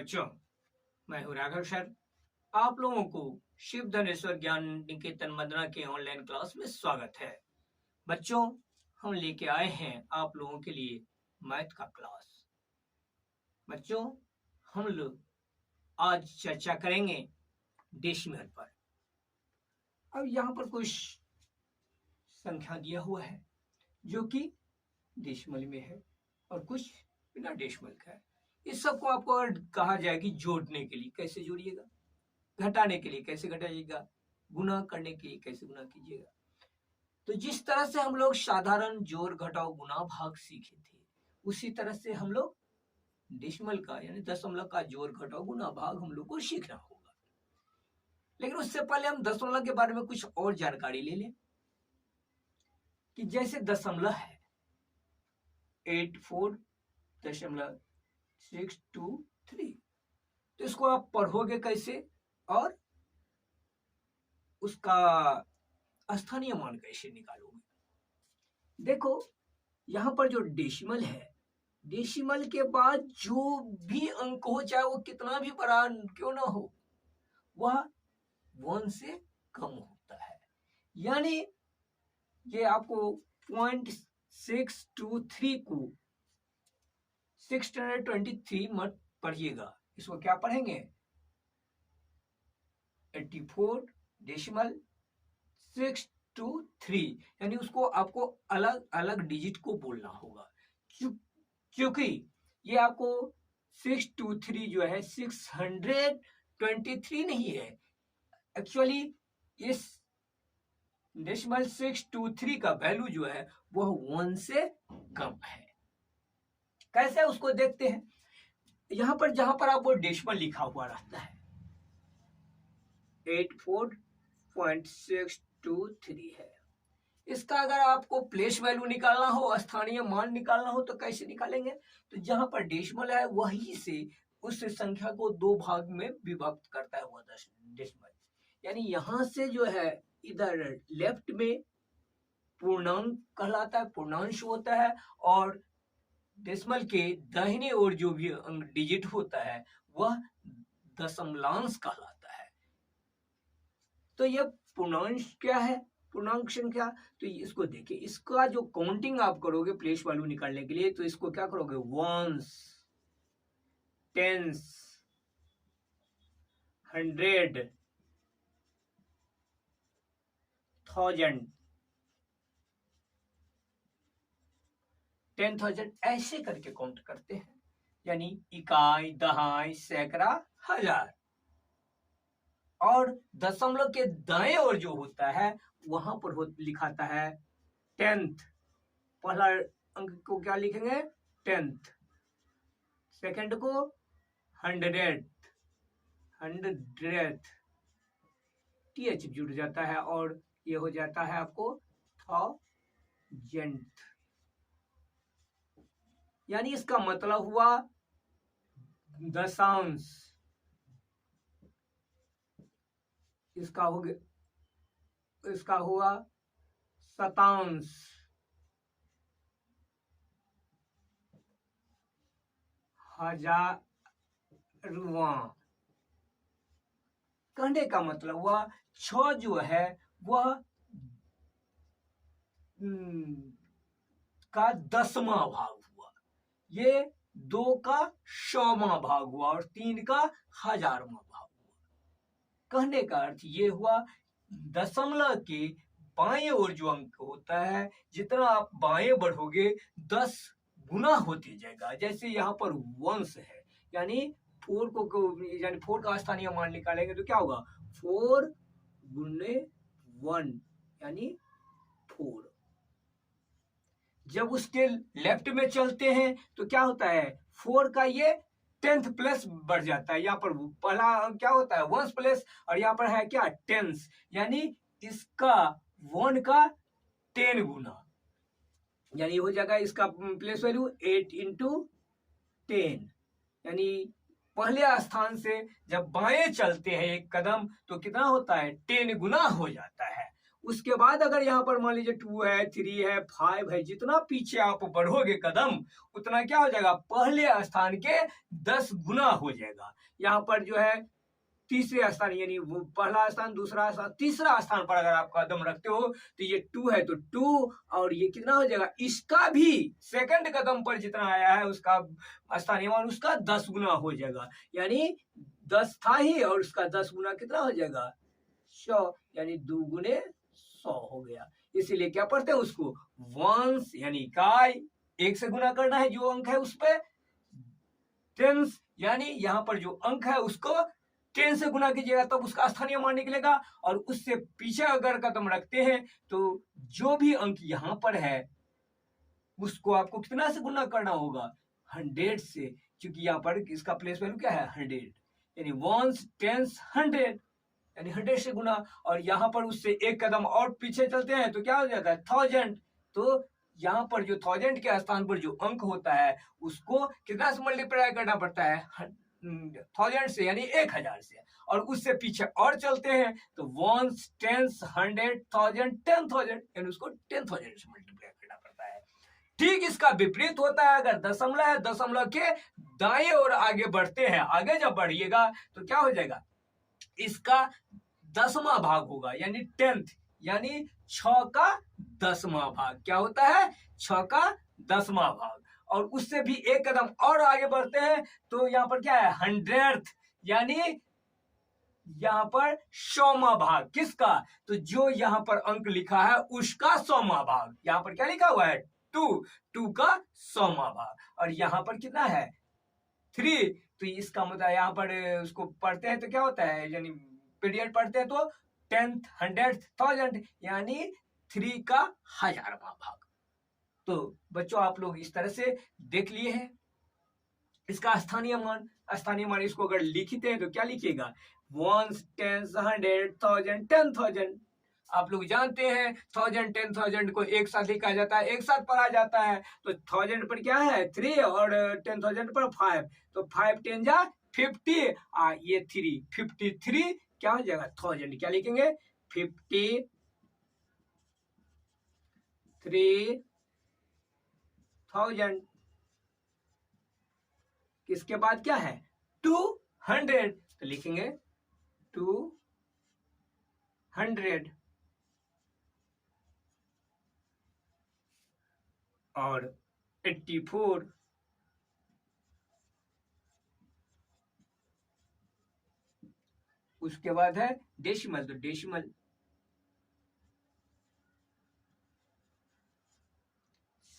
बच्चों, मैं हूँ राघव सर। आप लोगों को शिव धनेश्वर ज्ञान निकेतन मदना के ऑनलाइन क्लास में स्वागत है। बच्चों, हम लेके आए हैं आप लोगों के लिए मैथ का क्लास। बच्चों, हम लोग आज चर्चा करेंगे डेसिमल पर। अब यहाँ पर कुछ संख्या दिया हुआ है जो कि डेसिमल में है और कुछ बिना डेसिमल का है। इस सबको आपको कहा जाए कि जोड़ने के लिए कैसे जोड़िएगा, घटाने के लिए कैसे घटाइएगा, गुना करने के लिए कैसे गुना कीजिएगा। तो जिस तरह से हम लोग साधारण जोड़ घटाओ गुना भाग सीखे थे, उसी तरह से हम लोग डेसिमल का यानी दशमलव का जोड़ घटाओ गुना भाग हम लोग को सीखना होगा। लेकिन उससे पहले हम दशमलव के बारे में कुछ और जानकारी ले लें कि जैसे दशमलव है 84.623, तो इसको आप पढ़ोगे कैसे और उसका स्थानीय मान कैसे निकालोगे। देखो, यहां पर जो डेसिमल है, डेसिमल के बाद जो भी अंक हो, चाहे वो कितना भी बड़ा क्यों ना हो, वह 1 से कम होता है। यानी ये आपको 0.623 को 623 मत पढ़िएगा, इसको क्या पढ़ेंगे 84.623, यानी उसको आपको अलग अलग डिजिट को बोलना होगा। क्योंकि ये आपको 623 जो है 623 नहीं है, एक्चुअली इस डेसिमल 623 का वैल्यू जो है वह 1 से कम है। कैसे उसको देखते हैं। यहां पर जहां पर आपको डेसिमल लिखा हुआ रहता है 84.623 है, इसका अगर आपको प्लेस वैल्यू निकालना हो, स्थानीय मान निकालना हो, तो कैसे निकालेंगे। तो जहां पर डेसिमल है वहीं से उस संख्या को दो भाग में विभक्त करता है वो डेसिमल। यानी यहां से जो है इधर लेफ्ट में पूर्णांक कहलाता है, पूर्णांश होता है, और डेसिमल के दाहिने ओर जो भी अंक डिजिट होता है वह दशमलांश कहलाता है। तो यह पूर्णांश क्या है, पूर्णांक संख्या। तो इसको देखिए, इसका जो काउंटिंग आप करोगे प्लेस वैल्यू निकालने के लिए, तो इसको क्या करोगे, वंस, टेंस, हंड्रेड, थाउजेंड, 10,000 ऐसे करके काउंट करते हैं। यानी इकाई, दहाई, सैकड़ा, हजार। और दशमलव के दाएं ओर जो होता है वहां पर लिखाता है टेंथ। पहला अंक को क्या लिखेंगे, टेंथ, सेकंड को हंड्रेड, टीएच जुड़ जाता है और ये हो जाता है आपको थाउजेंड। यानी इसका मतलब हुआ दशांश, इसका हुआ शतांश, हजारवां। कहने का मतलब हुआ 6 जो है वह का 10वां भाग हुआ, ये 2 का 100वां भाग हुआ और 3 का 1000वां भाग हुआ। कहने का अर्थ ये हुआ दशमलव के बाएं ओर जो अंक होता है, जितना आप बाएं बढ़ोगे 10 गुना होते जाएगा। जैसे यहाँ पर वंश है, यानी 4 का स्थानीय मान निकालेंगे तो क्या होगा, 4 गुने 1 यानी 4। जब उसके लेफ्ट में चलते हैं तो क्या होता है, 4 का ये 10th प्लस बढ़ जाता है। यहाँ पर पहला क्या होता है, 1 प्लस, और यहाँ पर है क्या, 10, यानी इसका 1 का 10 गुना, यानी हो जाएगा इसका प्लेस वैल्यू 8 into 10। यानी पहले स्थान से जब बाएं चलते हैं एक कदम तो कितना होता है, 10 गुना हो जाता है। उसके बाद अगर यहाँ पर मान लीजिए 2 है, 3 है, 5 है, जितना पीछे आप बढ़ोगे कदम उतना क्या हो जाएगा, पहले स्थान के 10 गुना हो जाएगा। यहाँ पर जो है तीसरे स्थान यानी वो पहला स्थान, दूसरा स्थान, तीसरा स्थान पर अगर आप कदम रखते हो तो ये 2 है तो 2 और ये कितना हो जाएगा, इसका भी सेकंड कदम पर जितना आया है उसका स्थानीय मान उसका 10 गुना हो जाएगा। यानी 10 था ही और उसका 10 गुना कितना हो जाएगा, 100, यानी 2 गुने 100 हो गया। इसीलिए क्या पढ़ते हैं उसको वंस यानी इकाई, 1 से गुना करना है जो अंक है उस पे, टेंस यानी यहाँ पर जो अंक है उसको 10 से गुना कीजिएगा तब उसका स्थानीय मान निकलेगा। और उससे पीछे अगर कदम रखते हैं तो जो भी अंक यहाँ पर है उसको आपको कितना से गुना करना होगा, 100 से, क्योंकि यहाँ पर इसका प्लेस वैल्यू क्या है 100, यानी वंस, टेंस, 100 यानी 100 से गुना। और यहाँ पर उससे एक कदम और पीछे चलते हैं तो क्या हो जाता है 1000। तो यहाँ पर जो 1000 के स्थान पर जो अंक होता है उसको कितना से मल्टीप्लाई करना पड़ता है 1000 से यानी 1000 से। और उससे पीछे और चलते हैं तो वंस, टेंस, 100, 1000, 10,000 यानी उसको 10,000 से मल्टीप्लाई करना पड़ता है। ठीक इसका विपरीत होता है अगर दशमलव है, दशमलव के दाएं और आगे बढ़ते हैं, आगे जब बढ़िएगा तो क्या हो जाएगा, इसका 10वां भाग होगा यानी 10th, यानी 6 का 10वां भाग क्या होता है, 6 का 10वां भाग। और उससे भी एक कदम और आगे बढ़ते हैं तो यहाँ पर क्या है 100th, यानी यहाँ पर 100वां भाग किसका, तो जो यहाँ पर अंक लिखा है उसका 100वां भाग। यहाँ पर क्या लिखा हुआ है 2 का 100वां भाग। और यहाँ पर कितना है 3, तो इसका मतलब यहाँ पर उसको पढ़ते हैं तो क्या होता है, यानी पीरियड पढ़ते हैं तो 10th, 100th, 1000 यानी 3 का 1000वां भाग। तो बच्चों आप लोग इस तरह से देख लिए हैं इसका स्थानीय मान। स्थानीय मान इसको अगर लिखते हैं तो क्या लिखिएगा, वंस, टेंस, 100, 1000, 10,000। आप लोग जानते हैं 1000, 10,000 को एक साथ लिखा जाता है, एक साथ पढ़ा जाता है। तो 1000 पर क्या है 3 और 10,000 पर 5, तो 5 10 जा 50, ये 3 53 क्या हो जाएगा 1000, क्या लिखेंगे 53,000। इसके बाद क्या है 200, तो लिखेंगे 200। और 84, उसके बाद है डेसिमल, तो डेसिमल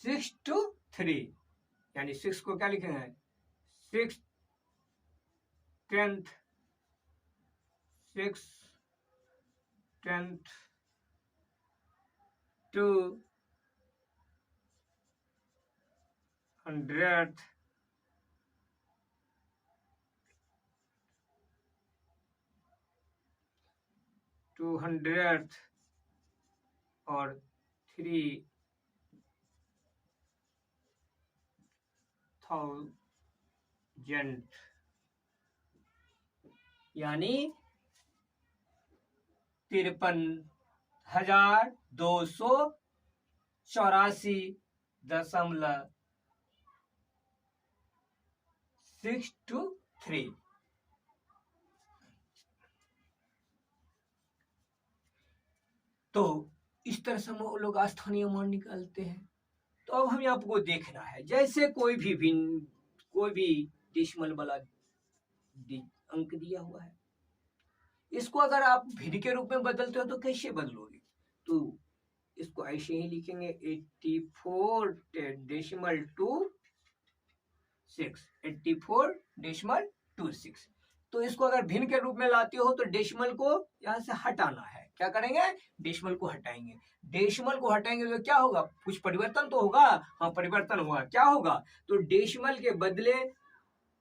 6 to 3, यानी 6 को क्या लिखेंगे 6 10th, 6 10th, 200th, 200th और 3000, यानी 53,284.63। तो इस तरह से हम लोग स्थानीय मान निकालते हैं। तो अब हमें आपको देखना है जैसे कोई भी डेसिमल वाला अंक दिया हुआ है, इसको अगर आप भिन्न के रूप में बदलते हो तो कैसे बदलोगे, तो इसको ऐसे ही लिखेंगे 84.26, 84.26। तो इसको अगर भिन्न के रूप में लाते हो तो डेसिमल को यहाँ से हटाना है, क्या करेंगे डेसिमल को हटाएंगे। डेसिमल को हटाएंगे तो क्या होगा, कुछ परिवर्तन तो होगा, हाँ परिवर्तन होगा, क्या होगा, तो डेसिमल के बदले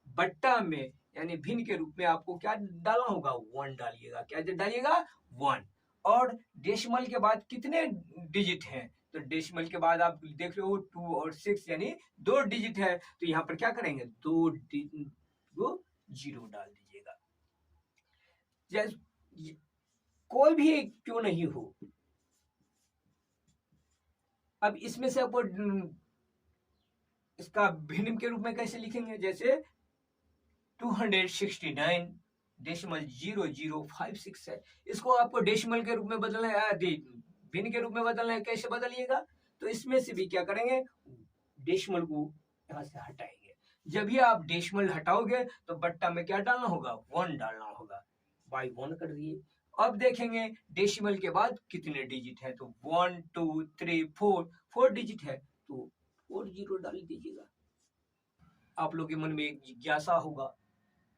बट्टा में यानी भिन्न के रूप में आपको क्या डालना होगा 1 डालिएगा, क्या डालिएगा 1। और डेसिमल के बाद कितने डिजिट हैं, तो डेसिमल के बाद आप देख रहे हो 2 और 6 यानी 2 डिजिट है, तो यहाँ पर क्या करेंगे 2 0 डाल दीजिएगा। जैसे कोई भी क्यों नहीं हो, अब इसमें से आपको इसका भिन्न के रूप में कैसे लिखेंगे, जैसे 269.0056 है। इसको आपको डेसिमल के रूप में बदलना है, भिन्न के रूप में बदलना है। कैसे बदलिएगा? तो इसमें से भी क्या करेंगे, डेसिमल को यहाँ से हटाएंगे। जब भी आप डेसिमल हटाओगे तो बट्टा में क्या डालना होगा, 1 डालना होगा। बाई 1 कर दिए। अब देखेंगे डेसिमल के बाद कितने डिजिट है, तो 1 2 3 4 डिजिट है, तो 4 जीरो डाल दीजिएगा। आप लोग के मन में एक जिज्ञासा होगा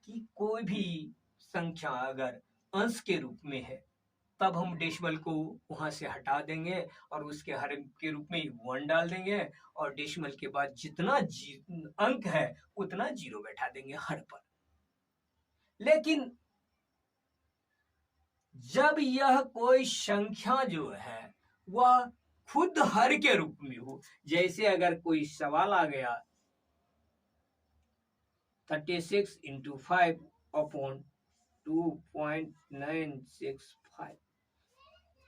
कि कोई भी संख्या अगर अंश के रूप में है तब हम डेसिमल को वहां से हटा देंगे और उसके हर के रूप में 1 डाल देंगे और डेसिमल के बाद जितना अंक है उतना जीरो बैठा देंगे हर पर। लेकिन जब यह कोई संख्या जो है वह खुद हर के रूप में हो, जैसे अगर कोई सवाल आ गया 36 into 5 upon 2.965,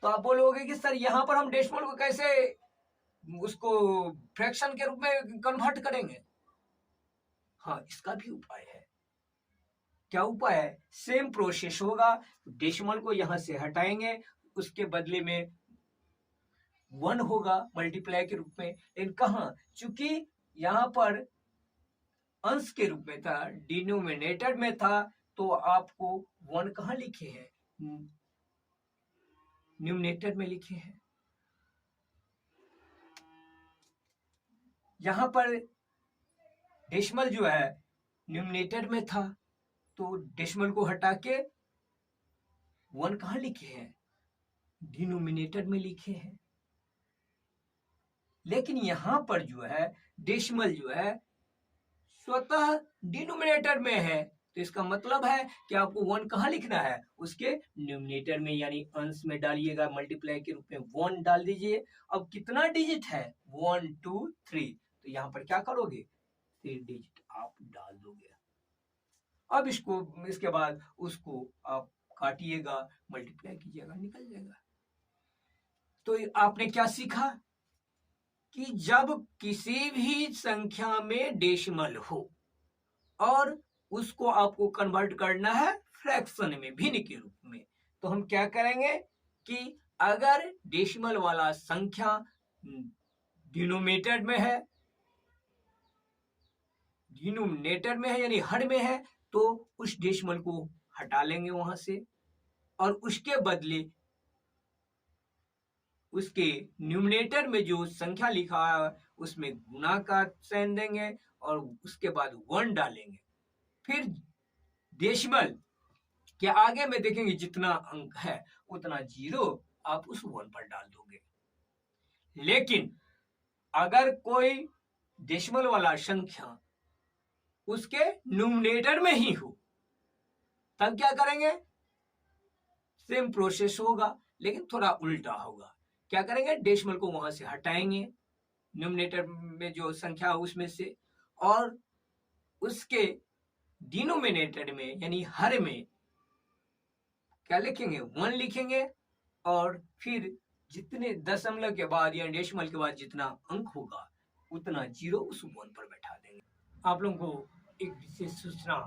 तो आप बोलोगे कि सर यहाँ पर हम डेसिमल को कैसे उसको फ्रैक्शन के रूप में कन्वर्ट करेंगे? हाँ, इसका भी उपाय है। क्या उपाय है? सेम प्रोसेस होगा। डेसिमल को यहां से हटाएंगे, उसके बदले में 1 होगा मल्टीप्लाई के रूप में। लेकिन कहा, चूंकि यहाँ पर अंश के रूप में था, डिनोमिनेटर में था, तो आपको 1 कहाँ लिखे हैं, न्यूमरेटर में लिखे हैं। यहां पर डेसिमल जो है न्यूमरेटर में था, तो डेसिमल को हटा के 1 कहाँ लिखे हैं, डिनोमिनेटर में लिखे हैं। लेकिन यहां पर जो है डेसिमल जो है स्वतः डिनोमिनेटर में है, तो इसका मतलब है कि आपको 1 कहाँ लिखना है, उसके न्यूमरेटर में, यानी अंश में डालिएगा, मल्टीप्लाई के रूप में 1 डाल दीजिए। अब कितना डिजिट है, 1 2 3, तो यहाँ पर क्या करोगे, 3 डिजिट आप डाल दोगे। अब इसके बाद उसको आप काटिएगा, मल्टीप्लाई कीजिएगा, निकल जाएगा। तो आपने क्या सीखा कि जब किसी भी संख्या में डेसिमल हो और उसको आपको कन्वर्ट करना है फ्रैक्शन में, भिन्न के रूप में, तो हम क्या करेंगे कि अगर डेसिमल वाला संख्या डिनोमिनेटर में है यानी हर में है, तो उस डेसिमल को हटा लेंगे वहां से और उसके बदले उसके न्यूमरेटर में जो संख्या लिखा है उसमें गुना का साइन देंगे और उसके बाद 1 डालेंगे। फिर डेसिमल के आगे में देखेंगे जितना अंक है उतना जीरो आप उस 1 पर डाल दोगे। लेकिन अगर कोई डेसिमल वाला संख्या उसके न्यूमरेटर में ही हो तब क्या करेंगे, सेम प्रोसेस होगा लेकिन थोड़ा उल्टा होगा। क्या करेंगे, डेसिमल को वहां से हटाएंगे न्यूमरेटर में जो संख्या उसमें से, और उसके डिनोमिनेटर में यानी हर में क्या लिखेंगे, 1 लिखेंगे और फिर जितने दशमलव के बाद या डेसिमल के बाद जितना अंक होगा उतना जीरो उस 1 पर बैठा देंगे। आप लोगों को एक विशेष सूचना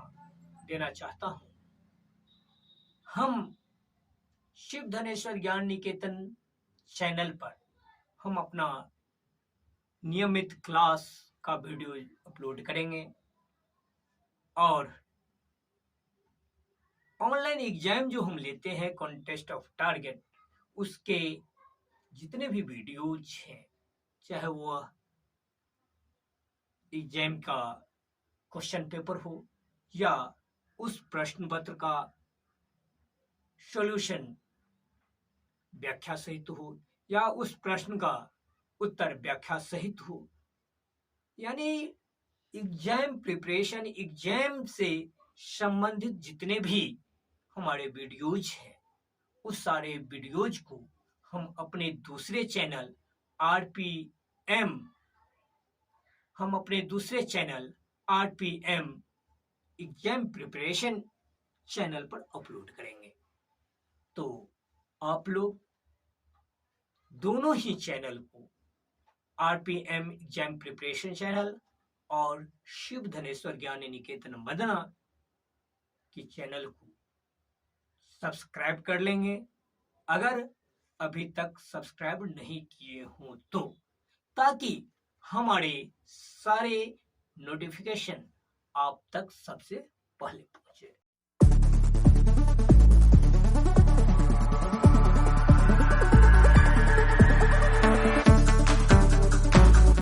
देना चाहता हूं, हम शिव धनेश्वर ज्ञान निकेतन चैनल पर हम अपना नियमित क्लास का वीडियो अपलोड करेंगे और ऑनलाइन एग्जाम जो हम लेते हैं कॉन्टेस्ट ऑफ टारगेट, उसके जितने भी वीडियोज हैं, चाहे वो एग्जाम का क्वेश्चन पेपर हो या उस प्रश्न पत्र का सॉल्यूशन व्याख्या सहित हो या उस प्रश्न का उत्तर व्याख्या सहित हो, यानी एग्जाम प्रिपरेशन, एग्जाम से संबंधित जितने भी हमारे वीडियोज हैं उस सारे वीडियोज को हम अपने दूसरे channel RPM exam preparation channel पर अपलोड करेंगे। तो आप लोग दोनों ही चैनल को, आरपीएम एग्जाम प्रिपरेशन चैनल और शिव धनेश्वर ज्ञान निकेतन मदना कि चैनल को सब्सक्राइब कर लेंगे अगर अभी तक सब्सक्राइब नहीं किए हों तो, ताकि हमारे सारे नोटिफिकेशन आप तक सबसे पहले